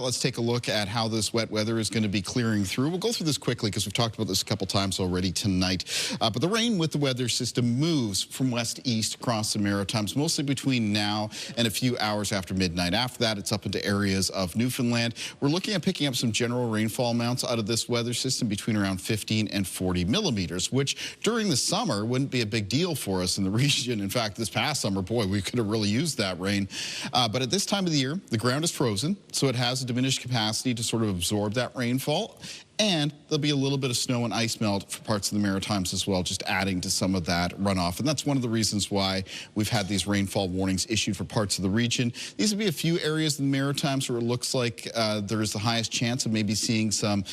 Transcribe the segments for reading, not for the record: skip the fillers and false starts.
let's take a look at how this wet weather is going to be clearing through. We'll go through this quickly because we've talked about this a couple times already tonight. But the rain with the weather system moves from west to east across the Maritimes, mostly between now and a few hours after midnight. After that, it's up into areas of Newfoundland. We're looking at picking up some general rainfall amounts out of this weather system between around 15 and 40 millimeters, which during the summer wouldn't be a big deal for us in the region. In fact, this past summer, boy, we could have really used that rain. But at this time of the year, the ground is frozen, so it has a diminished capacity to sort of absorb that rainfall. And there'll be a little bit of snow and ice melt for parts of the Maritimes as well, just adding to some of that runoff. And that's one of the reasons why we've had these rainfall warnings issued for parts of the region. These would be a few areas in the Maritimes where it looks like there is the highest chance of maybe seeing some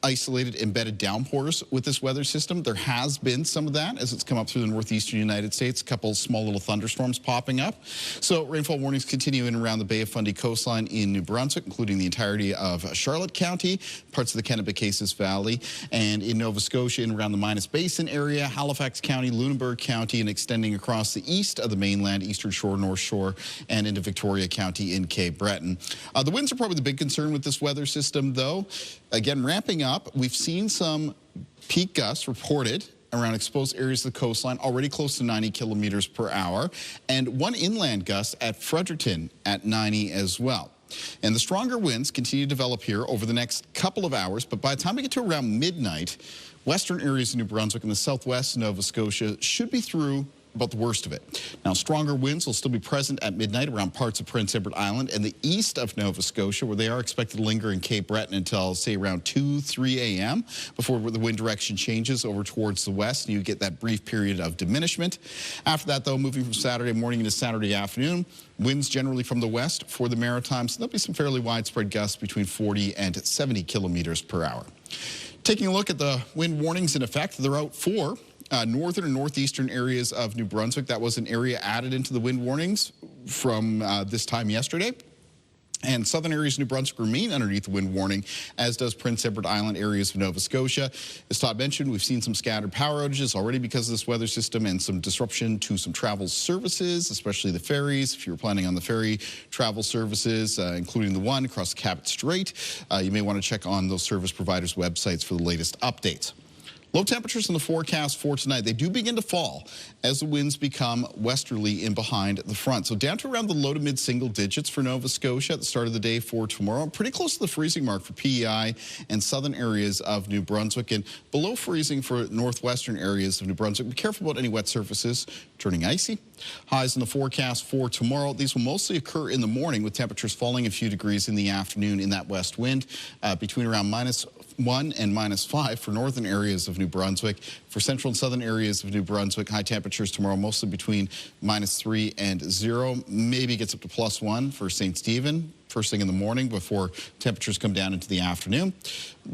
isolated embedded downpours with this weather system. There has been some of that as it's come up through the northeastern United States, a couple small little thunderstorms popping up. So rainfall warnings continue in and around the Bay of Fundy coastline in New Brunswick, including the entirety of Charlotte County, parts of the Kennebecasis Valley, and in Nova Scotia in around the Minas Basin area, Halifax County, Lunenburg County, and extending across the east of the mainland, Eastern Shore, North Shore, and into Victoria County in Cape Breton. The winds are probably the big concern with this weather system, though. Again, ramping up, we've seen some peak gusts reported around exposed areas of the coastline, already close to 90 kilometers per hour, and one inland gust at Fredericton at 90 as well. And the stronger winds continue to develop here over the next couple of hours, but by the time we get to around midnight, western areas of New Brunswick and the southwest of Nova Scotia should be through about the worst of it. Now, stronger winds will still be present at midnight around parts of Prince Edward Island and the east of Nova Scotia, where they are expected to linger in Cape Breton until, say, around 2, 3 a.m. before the wind direction changes over towards the west, and you get that brief period of diminishment. After that, though, moving from Saturday morning into Saturday afternoon, winds generally from the west for the Maritimes. There'll be some fairly widespread gusts between 40 and 70 kilometers per hour. Taking a look at the wind warnings in effect, they're out for northern and northeastern areas of New Brunswick. That was an area added into the wind warnings from this time yesterday. And southern areas of New Brunswick remain underneath the wind warning, as does Prince Edward Island areas of Nova Scotia. As Todd mentioned, we've seen some scattered power outages already because of this weather system and some disruption to some travel services, especially the ferries. If you were planning on the ferry travel services, including the one across the Cabot Strait, you may want to check on those service providers' websites for the latest updates. Low temperatures in the forecast for tonight, they do begin to fall as the winds become westerly in behind the front. So down to around the low to mid single digits for Nova Scotia at the start of the day for tomorrow. Pretty close to the freezing mark for PEI and southern areas of New Brunswick, and below freezing for northwestern areas of New Brunswick. Be careful about any wet surfaces turning icy. Highs in the forecast for tomorrow. These will mostly occur in the morning with temperatures falling a few degrees in the afternoon in that west wind between around -1 and -5 for northern areas of New Brunswick. For central and southern areas of New Brunswick, high temperatures tomorrow mostly between -3 and 0. Maybe gets up to +1 for St. Stephen first thing in the morning before temperatures come down into the afternoon.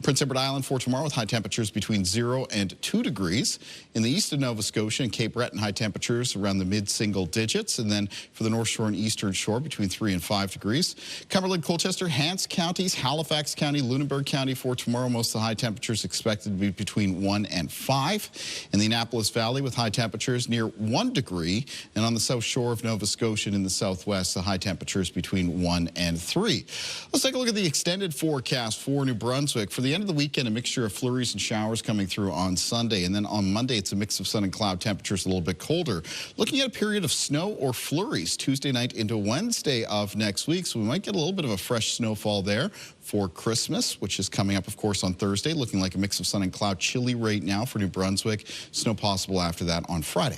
Prince Edward Island for tomorrow with high temperatures between 0 and 2 degrees. In the east of Nova Scotia and Cape Breton, high temperatures around the mid-single digits. And then for the North Shore and Eastern Shore, between 3 and 5 degrees. Cumberland, Colchester, Hants counties, Halifax County, Lunenburg County for tomorrow. Most of the high temperatures expected to be between 1 and 5. In the Annapolis Valley with high temperatures near 1 degree. And on the south shore of Nova Scotia and in the southwest, the high temperatures between 1 and 3. Let's take a look at the extended forecast for New Brunswick. For the end of the weekend, a mixture of flurries and showers coming through on Sunday. And then on Monday, it's a mix of sun and cloud, temperatures a little bit colder. Looking at a period of snow or flurries Tuesday night into Wednesday of next week. So we might get a little bit of a fresh snowfall there for Christmas, which is coming up, of course, on Thursday. Looking like a mix of sun and cloud, chilly right now for New Brunswick. Snow possible after that on Friday.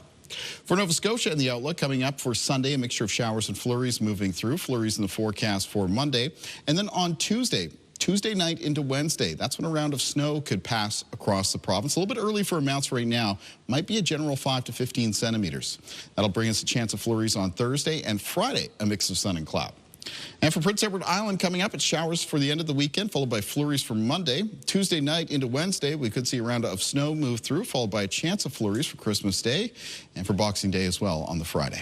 For Nova Scotia and the outlook coming up for Sunday, a mixture of showers and flurries moving through. Flurries in the forecast for Monday. And then on Tuesday night into Wednesday, that's when a round of snow could pass across the province. A little bit early for amounts right now. Might be a general 5 to 15 centimeters. That'll bring us a chance of flurries on Thursday and Friday, a mix of sun and cloud. And for Prince Edward Island coming up, it's showers for the end of the weekend, followed by flurries for Monday. Tuesday night into Wednesday, we could see a round of snow move through, followed by a chance of flurries for Christmas Day and for Boxing Day as well on the Friday.